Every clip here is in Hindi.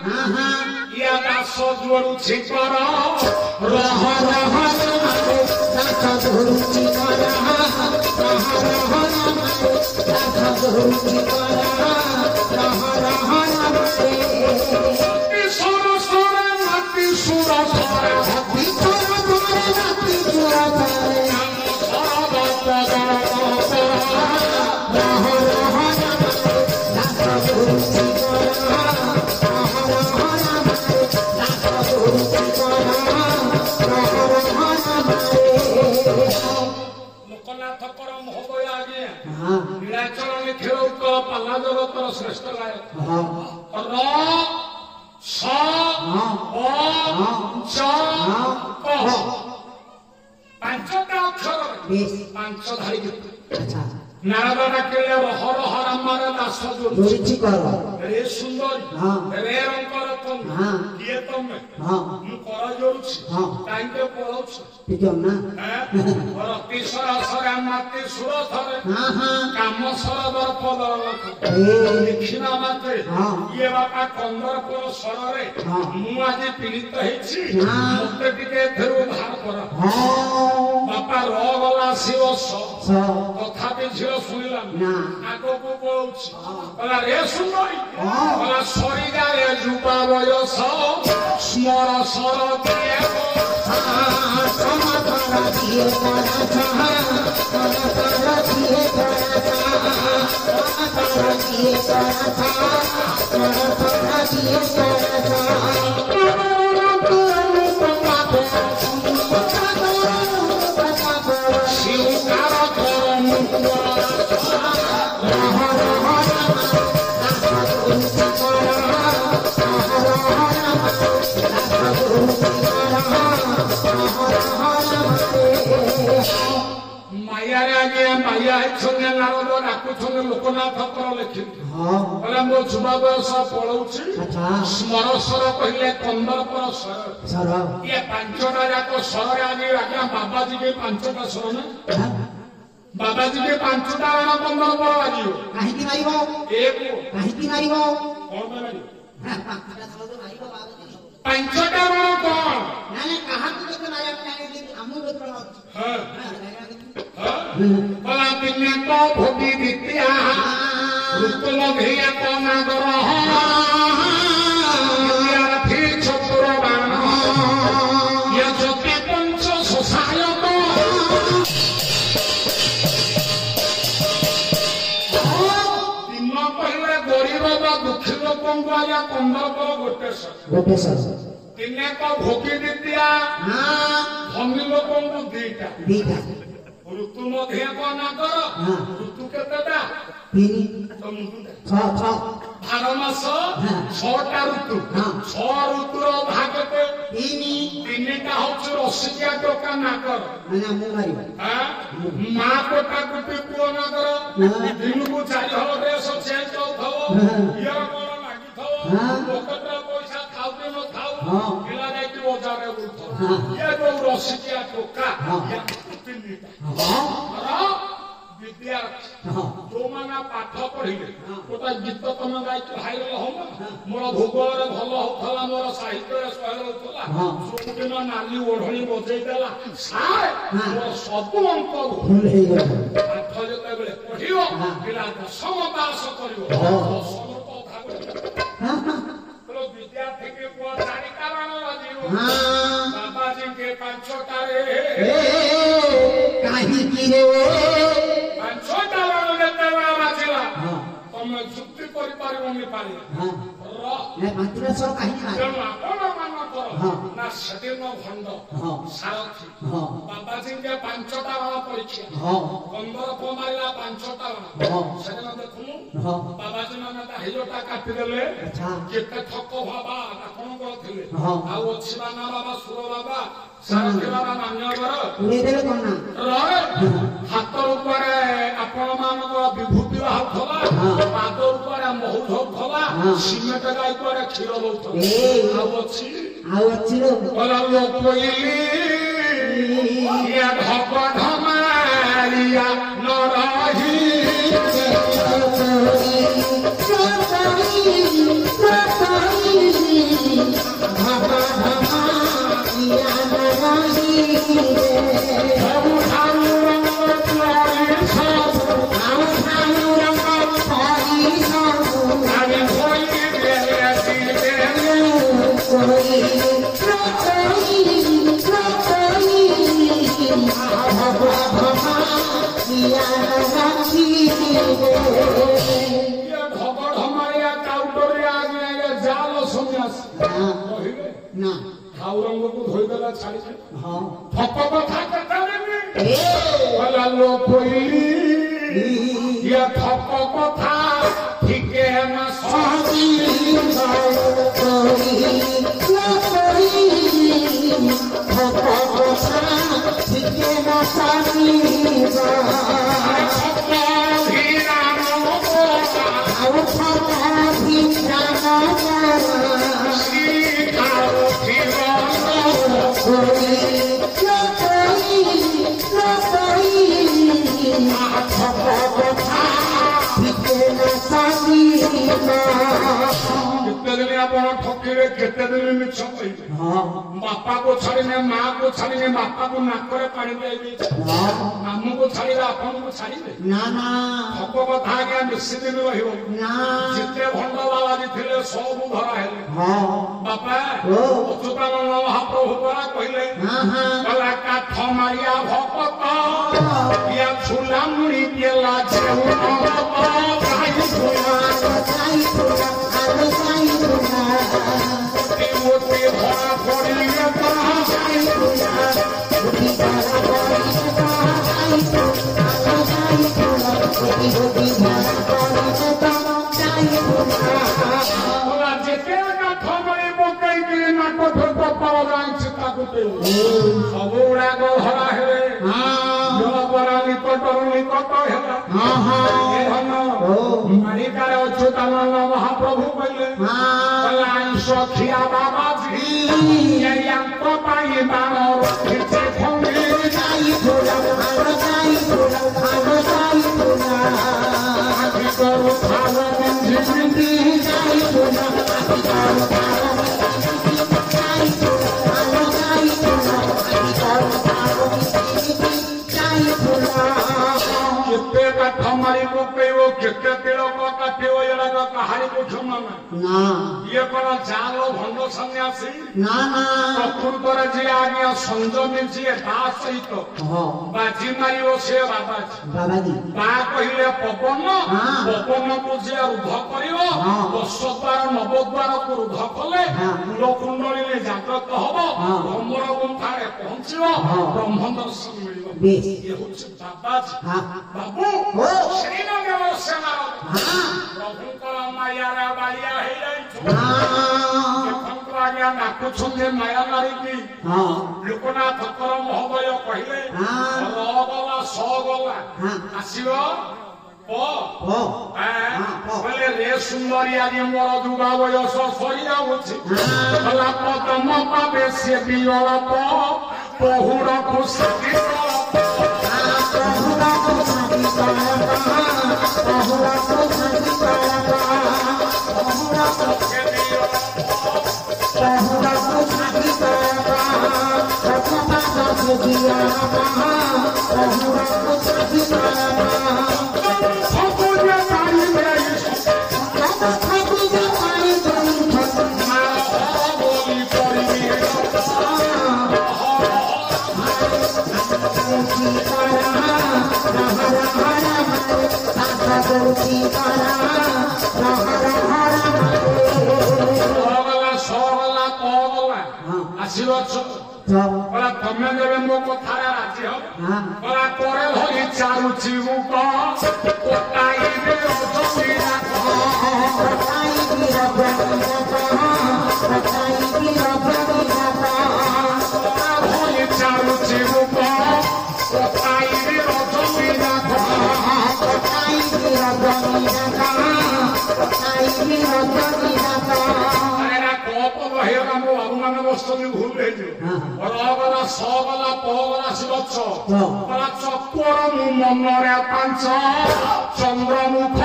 या दास जोड़ुछि कर रह रह दास जोड़ुछि कर रह रह दास जोड़ुछि कर रह रह सुर सुर नति सुर धर हति सुर धर नति सुर धर पाला जगत श्रेष्ठ गायक पांचटा अक्षर पांच धारी नारद डाकिले हर हर मारे दास जोड़ुछि रे सुंदर रे रंकर तुम किए तमे मु कर जोड़ुछि टाइम पे पढ़ौछ ठीक ना रति सर सर माते सुर धरे काम सर दर पद दक्षिणा माते ये बापा कंदर पर सर रे मु आज पीड़ित हेछि मते टिके फेरु धार कर बापा रो गला शिव तथापि झियो सुनिला आगो को बोलछि बला रे सुनई बला सरी गाए जुपा बयस स्मर सर दिए समतरा दिए समतरा दिए समतरा दिए समतरा दिए माया छने नारद डाकु छने लोकनाथ पर लिखि बोले मो जुबा बयस पळौछि स्मर स्वर कहले कंदर पर स्वर ये पांचटा जाक स्वर आगे आज्ञा बाबाजी के पांचटा स्वर ना बाबाजी के पांचटा रण कंदर पर बाजियो काहे की मारिबो एक काहे की मारिबो कोन मारिबो पांचटा स्वर तो मारिबो बाबाजी पांचटा रण कोन नाले कहा तू तो माया नाले हमु तो हां बला दिने को भोगी विद्या रुतल भेया को नागर यार फिर चतुर बाण या ज्योति पंच सुसायक दिन पहले गरीब बा दुखी लोकन को या कंदर पर गोटे सर दिने को भोगी विद्या धनी लोकन को दीटा ऋतु मध्य कौन कर ऋतु केतेटा बार मास 6टा ऋतु 6 ऋतुर भाग तीनटा हूँ रसिकिया टोका नाकर माँ कोटा कुटी पुओ नाकर दिन को 4 हल ड्रेस चेंज कर पैसा खाऊ न खाऊ पिला जाती बजार ये जो रसिकिया टोका विद्या जो माना पाठ पढ़िले गोटा गीत तुम गाई भाई हम मोर भूगोल भल होता मोर साहित्य सहल होता दिन नाली ओढ़णी बजे देला मोर सब अंक भूल पाठ जो पढ़ियो पिला 10म पास कर विद्यार्थी के चारि कारण बाबाजी के 5टा रे कहीं की रे 5टा रण बाजिला तुम जुक्ति कर पारिबनी पारि मात्र सर कहीं आपण मान कर ना सदिन भंड सारथी बाबाजी के 5टा रण परीक्षा कंदर को मारिला 5टा रण सदिन देखु बाबाजी माने ता हिलोटा काटि देले केते ठक बाबा आपण को थिले आ अछि बाना बाबा सुर बाबा सारथी बाबा मान्यवर उनी देले कोना हाथ ऊपर आपण मान को विभूति हाथला पाद ऊपर महुध थला सिमेंट गाय पर क्षीर लौथ आ अछि बोला लोक या ढक ढमारिया न रही ସନ୍ନ୍ୟାସ କହିବେ ନା ଠାକୁରଙ୍କୁ ଧୋଇଦେଲା ଛାଡ଼ିଲେ ହଁ ଠକ କଥା କେତେବେଳେ ଲୋକ ଇଏ ଠକ କଥା ଠିକେ ନା ସହି ଆପଣ ଠକିବେ କେତେ ଦିନ ମିଛ କହିବେ ବାପାକୁ ଛାଡ଼ିଲେ ମାଆକୁ ଛାଡ଼ିଲେ ବାପାକୁ ନାକରେ ପାଣି ଦେଇଦେଇছে ଆମକୁ ଛାଡ଼ିଲେ ଆପଣଙ୍କୁ ଛାଡ଼ିବେ ନା ନା ଠକ କଥା ଆଜ୍ଞା ବେଶୀ ଦିନ ରହିବ ନା ଯେତେ ଭଣ୍ଡ ବାବାଜୀ ଥିଲେ ସବୁ ଧରା ହେଲେ ବାପା ଅଚ୍ୟୁତାନନ୍ଦ ମହାପ୍ରଭୁ ଦ୍ୱାରା କହିଲେ କହିଲା କାଠ ମାରିଆ ଭକତ ଇଆ ଝୁଲା ମୁଣି ଦେଲା ଯେଉ ধরা পড়িলে যেতে কাঠ মারি পকাইকি নাক ঠোঁট পাওয়া যাচ্ছে তাকে ସବୁ ଗୁଡାକ ଧରା ହେବେ ଜଳପରା ନିକଟରୁ ନିକଟ ହେଲା ମାଳିକାରେ ଅଚ୍ୟୁତାନନ୍ଦ ମହାପ୍ରଭୁ କହିଲେ ଆଇଁଷ ଖିଆ ବାବାଜୀ ୟାଙ୍କ ପାଇଁ ବାଣ ରଖିଛେ ଭଙ୍ଗି କରୁ ଖାଲ ବନ୍ଧି କେତେ କାଠ ମାରି ପକେଇବ କେତେ ତିଳକ କାଟିବ ଏଗୁଡାକ କାହାରିକୁ କ୍ଷମା ନା ଇଏ କଣ ଜାଲ ଭଣ୍ଡ ସନ୍ନ୍ୟାସୀ ନା ନା ପ୍ରକୃତରେ ଯିଏ ଆଜ୍ଞା ସଂଯମୀ ଯିଏ ତା ସହିତ ବାଜି ମାରିବ ସେ ବାବାଜୀ ବା କହିଲେ ପବନ ପବନକୁ ଯିଏ ରୁଦ୍ଧ କରିବ 10 ଦ୍ୱାର 9 ଦ୍ୱାରକୁ ରୁଦ୍ଧ କଲେ କୁଣ୍ଡଳୀରେ ଜାଗ୍ରତ ହବ ଭ୍ରମର ଗୁମ୍ଫାରେ ପହଞ୍ଚିବ ବ୍ରହ୍ମ ଦର୍ଶନ ମିଳିବ ଇଏ ହଉଛି ବାବାଜୀ ବାବୁ ଶ୍ରୀନ ବ୍ୟବସ୍ଥାର ପ୍ରଭୁଙ୍କର ମାୟାରେ ବାଳିଆ ହେଇଯାଇଛୁ ଦେଖନ୍ତୁ ଆଜ୍ଞା ଡାକୁଛନ୍ତି ମାୟା ମାରିକି ଲୋକନାଥଙ୍କର ମହୋଦୟ କହିଲେ ର ଗଲା ସ ଗଲା ଆସିବ କହିଲେ ରେ ସୁନ୍ଦରୀ ଆଜି ମୋର ଯୁଗା ବୟସ ସରିଯାଉଛି ଗଲା ପଦମ ପାବେ ସେ ବିଅଳ ପହୁଡ଼କୁ ସାଥି ତମେ ଯେବେ ମୋ କଥାରେ ରାଜି ହବ ପରେ ଧରି ଚାଲୁଛି ବାବୁମାନେ ବସୁଛନ୍ତି ଭୁଲ ହେଇଯିବ ରଗଲା ସଗଲା ପଗଲା ଗଛ ଚକ୍ର ମୁଁ ମନରେ ପାଞ୍ଚ ଚନ୍ଦ୍ରମୁଖ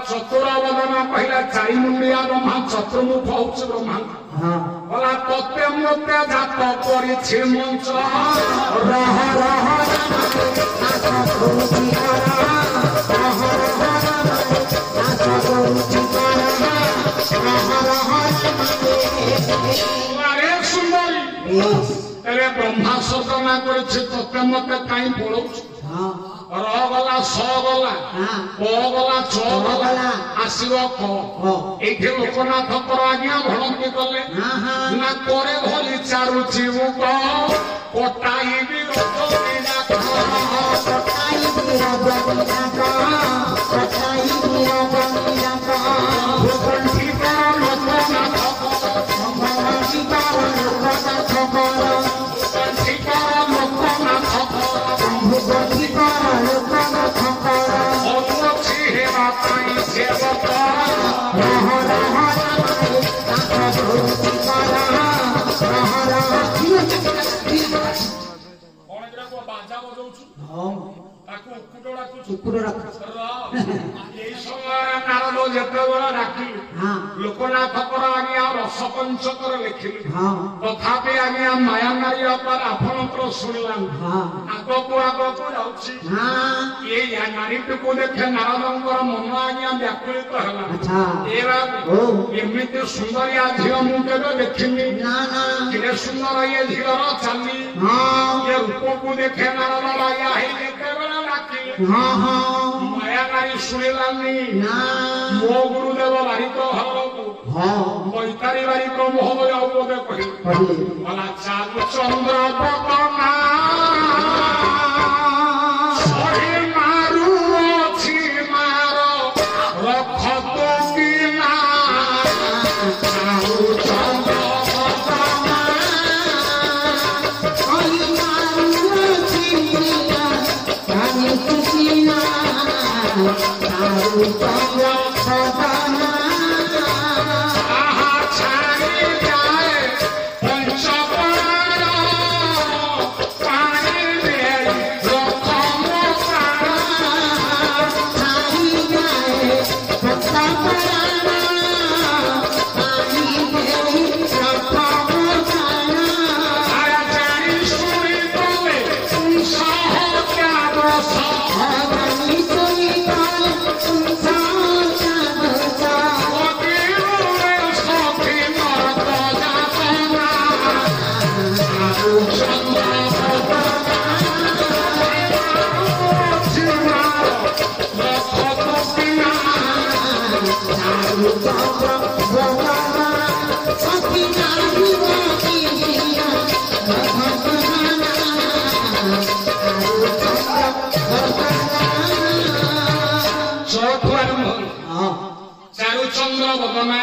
ଚତୁର ବଦନ କହିଲା ଚାରି ମୁଣ୍ଡିଆ ବ୍ରହ୍ମା ଚତୁର୍ମୁଖ ହଉଛି ବ୍ରହ୍ମା বলা তত্ত্বে মধ্যে জাত করেছে মঞ্চ রহ রহ अरे सुंदरी तेरे ब्रह्मा सदना करे तोते मत कहीं पड़ो रगला सगला पगला चगला आसव ये लोकनाथ आज्ञा भणती कले ना करे भली चारुची मुख कटाई भी लोकनाथ आज्ञा रस पंचकर लिखिली तथापि आज्ञा माया नारी अपार आपणकर शुणिला आग को जाऊँगी ये नारीटी को देखे नारदंकर मन आज्ञा व्याकुलित है एमती सुंदरिया झील मुझे देखिनी कि सुंदर ये झीलर चाली ये रूप को देखे नारद आज्ञा माया नारी शुणिलानी मो गुरुदेव बारिक हर बैतारी बारिक महोदय बोधे कह चालू चंद्र पदना मारू अच्छी मार रख तो बिना चालू चंद्र चारुचंद्र बदना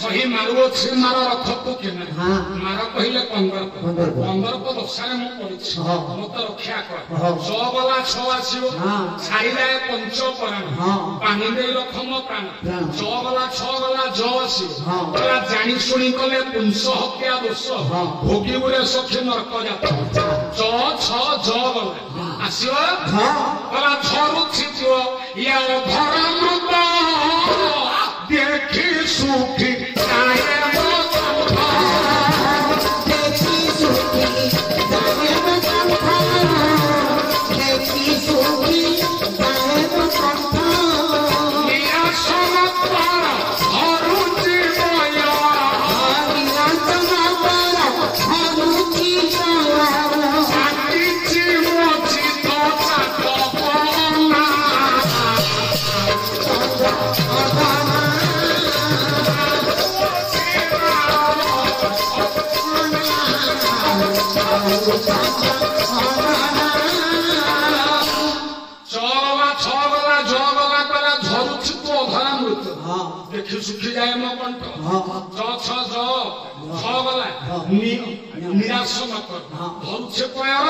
सही मारू अच्छी मार रथ को मार कहले 15 को दशारे मत रक्षा कर च गला 6 आसो छाड़ी जाए पंच प्राण पानी दे रख मो प्राण च गला 6 गला ज आसो जानी शुणी कले पुंस हत्या दोष भोगी गुरे सखी नरक जात च 6 ज गला आसो गला 6 रु छिटियो या धरामृत देखी सुखी देखी सुखी जाए मो कंठ गला निराश न कर धरुछे कयर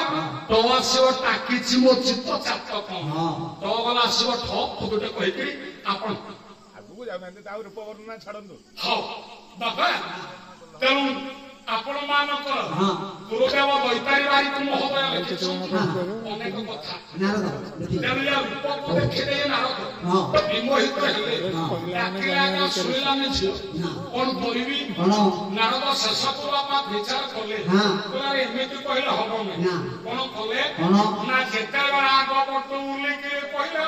तो आसो टाकी मो चित्त चात तो गला आसो ठप गोटे कहीकि आपण आगु जाउ रूप वर्णना छाड़ू हाँ बाबा तेणु आपण मानकर गुरुदेव बैतारी बारिक महोदय अनेक कथा रूप को देखिले नारद विमोहित हेले शुणिलानी कौन करी नारद शेष बापा विचार कले एमती कहले हम ना कौन कले ना जेते आग पटू उलिकी कहले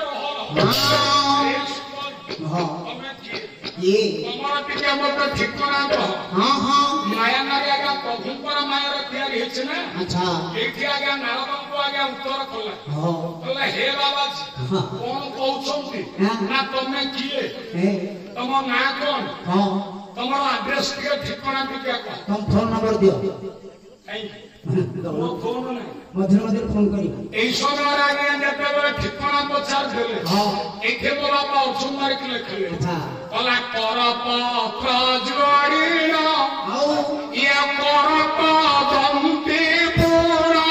ये तमरा टिके मत ठिकाना कह हां हां माया नारी आगे प्रभुंकर माया रखिया हिच ना अच्छा एठी आगे नारद को आगे उत्तर कला हां बोले हे बाबा कोन कहउछंती ना तमे किए तम ना कोन हां तमरा एड्रेस टिके ठिकाना टिके कह तुम फोन नंबर दियो तमो फोन नै मधुर मधुर फोन करी এই সময় আগে যেতে ঠিকানা পচার দিলে हां একে বলা পাও সুন্দর কি লিখলে আচ্ছা বলা করপত্র জড়িনা আও ইয়া করপদন্তি পুরা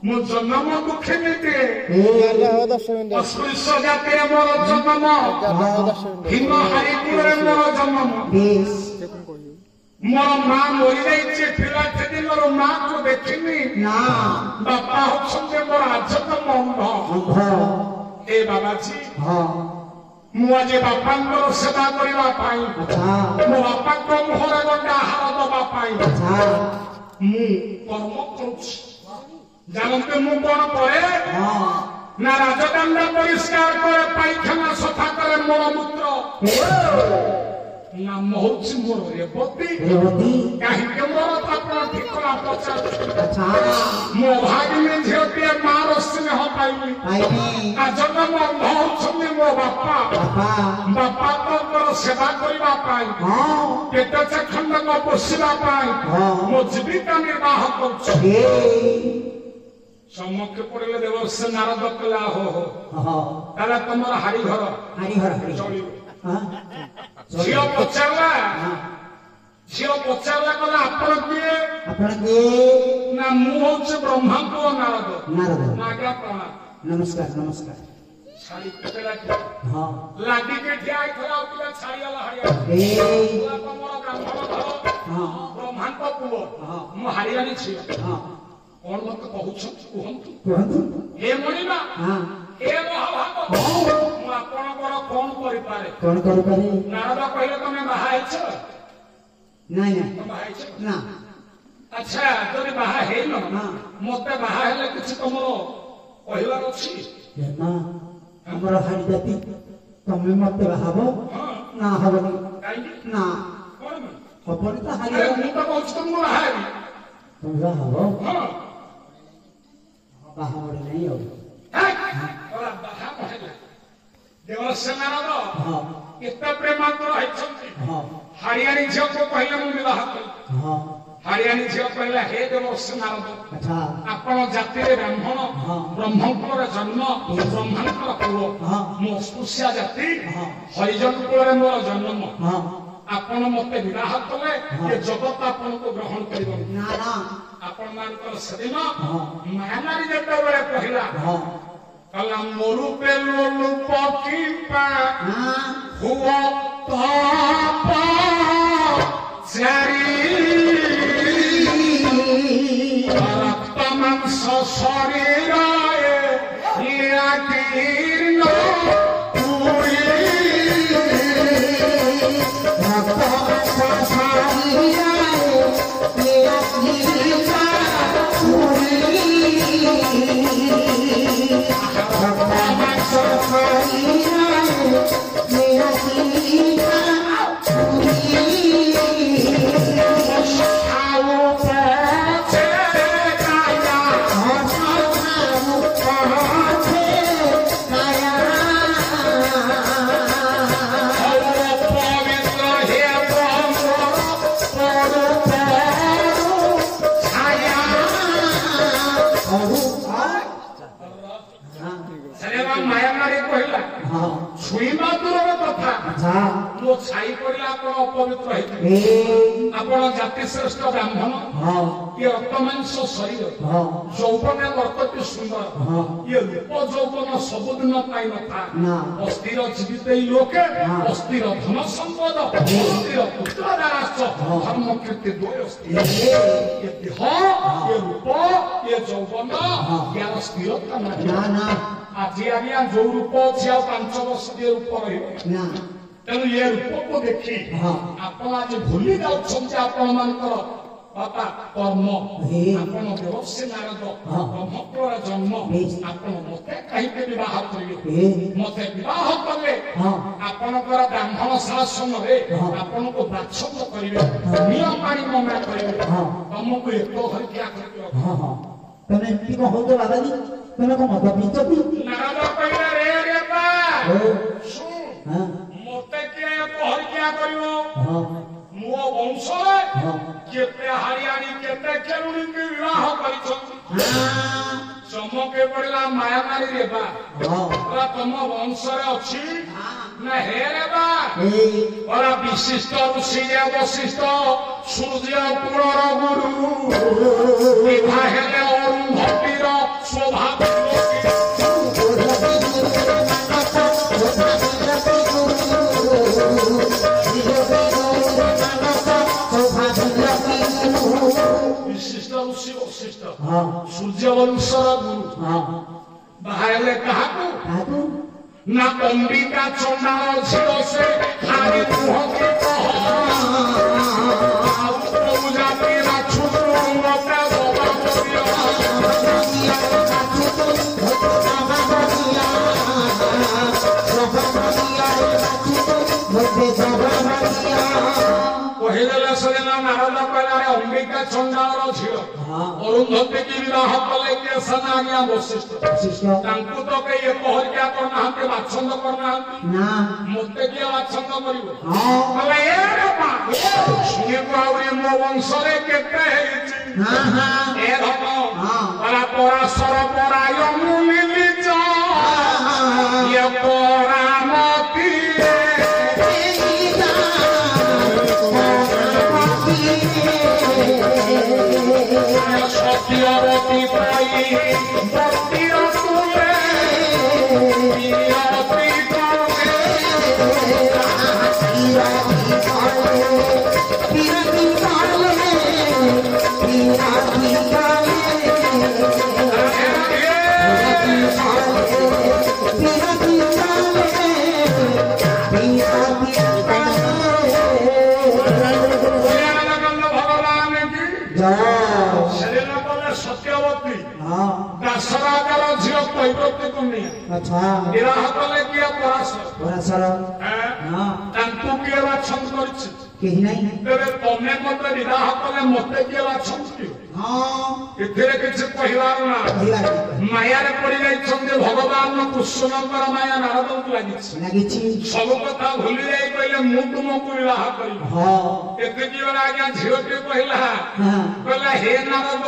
मो जन्म दुखे मिटे अस्पृश्य जाति मोर जन्म हिम हरिपुर मोर जन्म मोर माँ मरी जाइए पिला थे मोर माँ को देखनी ना बापा होछन्ते मोर आजन्म अंध ए बाबाजी मु आज बापा सेवा करने मो बापा को मुहर गंडा आहार दवा मु कर्म करुछि जानते मु कौन करे ना राजदंड परिष्कार करे पायखाना सफा करे मलमूत्र नाम होछि मोर रेवती काहे के मोर अपन ठिकाना पचार मो भागिनी झियोटिया मार स्नेह पाइली आ जन्म होछन्ते मो बापा बापा को सेवा करिबा पाई पेट चखंड को पोषिबा पाई मो जीविका निर्वाह करछि सम्मुख पड़े देवर्ष नारद कला हो ताला तुमर हाड़ी घर चलिबो झियो पचारला कला आपण किए ना मु होछ ब्रह्मा को नारद नागरा प्रणाम नमस्कार साड़ी कटेला हां लाडी के ठिया खरा उतला छाड़ी वाला हरिया ए तुमर ब्राह्मण हां ब्रह्मा को पुओ मु हरियाणी छी हां कौन मत कहूँ हे मणिमा हे महाभाग मु आपणकर कौन करिपारे नारद कहले तमे बाहा हेछ नाही ना बाहा हेछ ना अच्छा तोरे बाहा हेनो मते बाहा हेले किछ तमरो कहिवार अछि ना हमर हाडी जाति तमे मते बाहाबो ना हबनी ना ହବନି ତ ମୁଁ ତ କହୁଛି ତମକୁ ବାହାରି ତମର ହବ ହଁ ବାହା ବଢି ନାହିଁ ଆଉ ବାହା ମହିଳା ଦେବସେନାର କେତେ ପ୍ରେମାନ୍ତର ହେଇଛନ୍ତି ହାରିଆଣୀ ଝିଅକୁ କହିଲେ ମୁଁ ବିବାହ କଲି ହାରିଆଣୀ ଝିଅ କହିଲା ହେ ଦେବସେନାର ଆପଣ ଜାତିରେ ବ୍ରାହ୍ମଣ ବ୍ରହ୍ମଙ୍କର ଜନ୍ମ ବ୍ରହ୍ମାଙ୍କର ପୁଅ ମୁଁ ଅସ୍ପୃଶ୍ୟା ଜାତି ହରିଜନ କୁଳରେ ମୋର ଜନ୍ମ ଆପଣ ମତେ ବିବାହ କଲେ ଏ ଜଗତ ଆପଣଙ୍କୁ ଗ୍ରହଣ କରିବନି ଆପଣ ମାନଙ୍କର ସେଦିନ ମାୟାନାରୀ ଯେତେବେଳେ କହିଲା କହିଲା ମୋରୁ ପେଲୁ ଲୁପ କିମ୍ବା ହୁଅ ପାପ ଚାରି ରକ୍ତ ମାଂସ ଶରୀରରେ କୀର୍ଣ୍ଣ ପୁରୀ ରକ୍ତ ମାଂସ ଛାଇ ପଡିଲା ଆପଣ ଅପବିତ୍ର ହେଇଥିବେ ଆପଣ ଜାତି ଶ୍ରେଷ୍ଠ ବ୍ରାହ୍ମଣ ଇଏ ରକ୍ତମାଂସ ଶରୀର ଯୌବନ ବର୍ତ୍ତଟି ସୁନ୍ଦର ଇଏ ରୂପ ଯୌବନ ସବୁଦିନ ପାଇଁ ନଥାଏ ଅସ୍ଥିର ଜୀବିତ ଏଇ ଲୋକେ ଅସ୍ଥିର ଧନ ସମ୍ପଦ ଅସ୍ଥିର ପୁତ୍ର ଦାରାସ ଧର୍ମ କୀର୍ତ୍ତି ଦୁଇ ଅସ୍ଥିର ଏ ଦେହ ଏ ରୂପ ଏ ଯୌବନ ୟାର ସ୍ଥିରତା ନାହିଁ ଆଜି ଆଜ୍ଞା ଯୋଉ ରୂପ ଅଛି ଆଉ 5 ବର୍ଷ ଏ ରୂପ ରହିବ ତେଣୁ ଏ ରୂପକୁ ଦେଖି ଆପଣ ଆଜି ଭୁଲି ଯାଉଛନ୍ତି ଆପଣ ମାନଙ୍କର ବାପା କର୍ମ ଆପଣ ଦେବର୍ଷି ନାରଦ ବ୍ରହ୍ମପୁର ଜନ୍ମ ଆପଣ ମତେ କାହିଁକି ବିବାହ କରିବେ ମତେ ବିବାହ କଲେ ଆପଣଙ୍କର ବ୍ରାହ୍ମଣ ଶାସନରେ ଆପଣଙ୍କୁ ବାଛନ୍ଦ କରିବେ ନିୟମ ପାଣି ମନା କରିବେ ତମକୁ ଏକ ଧରିକିଆ କରିବେ ତମେ ଏମିତି କଣ ହଉଛ ବାବାଜୀ ତମେ କଣ ମଦ ପିଇଛ କି ନାରଦ କହିଲା ରେ ବା ମତେ କିଏ ପହରିକିଆ କରିବ ମୋ ବଂଶରେ କେତେ ହାରିଆଣୀ କେତେ କେରୁଣୀଙ୍କୁ ବିବାହ କରିଛନ୍ତି ଚମକେ ପଡିଲା ମାୟାମାରୀ ରେ ବା ତମ ବଂଶରେ ଅଛି ନା ହେ ରେ ବା ବିଶିଷ୍ଟ ଋଷି ବଶିଷ୍ଠ ସୂର୍ଯ୍ୟ କୁଳର ଗୁରୁ ବିଭା ହେଲେ ଅରୁନ୍ଧତୀର ସ୍ୱଭାବ विशिष्ट ऋषि वशिष्ठ सूर्य वंशर गुरु बाहर काहाकू ना अंबिका चंडाल झील से हारी मुहके जाति नारद कहला अंबिका चंडाल झील अरुंधती की विवाह कले के सना वशिष्ठ तो कई पहरिया करना बाछंद करना मत किए बाछंद कर शुणी मो वंश पराशर पराय मुनि परामती सत्यवती पाई भक्तिर तुले सत्यवती दशराजार झील कैवती को नहीं विवाह कले किए पराशर किए बाछंद କେହି ନାହିଁ। ତେବେ ତମେ ମତେ ବିବାହ କଲେ ମତେ କିଏ ବାଛନ୍ତି? ହଁ ଏଥିରେ କିଛି କହିବାର ନା। ମାୟାରେ ପଡି ଯାଇଛନ୍ତି ଭଗବାନ କୃଷ୍ଣଙ୍କର ମାୟା ନାରଦଙ୍କୁ ଲାଗିଛି। ସବୁ କଥା ଭୁଲି ଯାଇ କହିଲେ ମୁଁ ତୁମକୁ ବିବାହ କରିବି। ଏତିକି ବେଳେ ଆଜ୍ଞା ଝିଅଟି କହିଲା ହେ ନାରଦ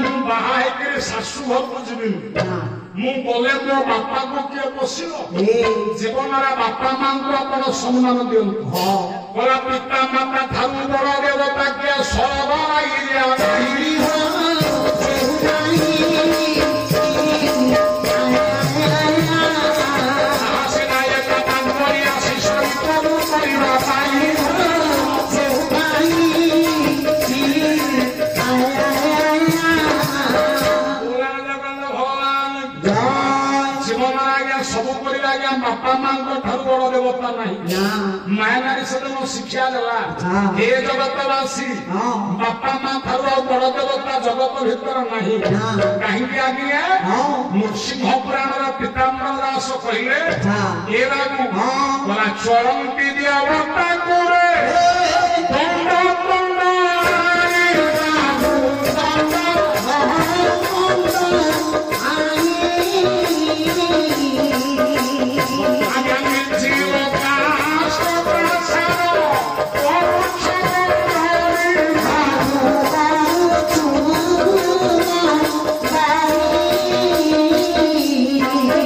ମୁଁ ବାହା ହେଇକିରି ଶାଶୁ ଘରକୁ ଯିବିନି। ମୁଁ ଗଲେ ମୋ ବାପାକୁ କିଏ ପୋଷିବ? ଜୀବନରେ ବାପା ମାଙ୍କୁ ଆପଣ ସମ୍ମାନ ଦିଅନ୍ତୁ। କହିଲା ପିତା ମାତା ଠାରୁ ବଡ ଦେବତା କିଏ ବାପା ମାଙ୍କ ଠାରୁ ବଡ ଦେବତା ନାହିଁ। ମାୟା ନାରୀ ସହିତ ଶିକ୍ଷା ଦେଲା ଏ ଜଗତବାସୀ ବାପା ମା ଠାରୁ ଆଉ ବଡ ଦେବତା ଜଗତ ଭିତରେ ନାହିଁ। କାହିଁକି ଆଜ୍ଞା? ନୃସିଂହ ପୁରାଣର ପିତାମ୍ବର ଦାସ କହିଲେ ଏ ବାବୁ ଚଳନ୍ତି ଦେବତା କରେ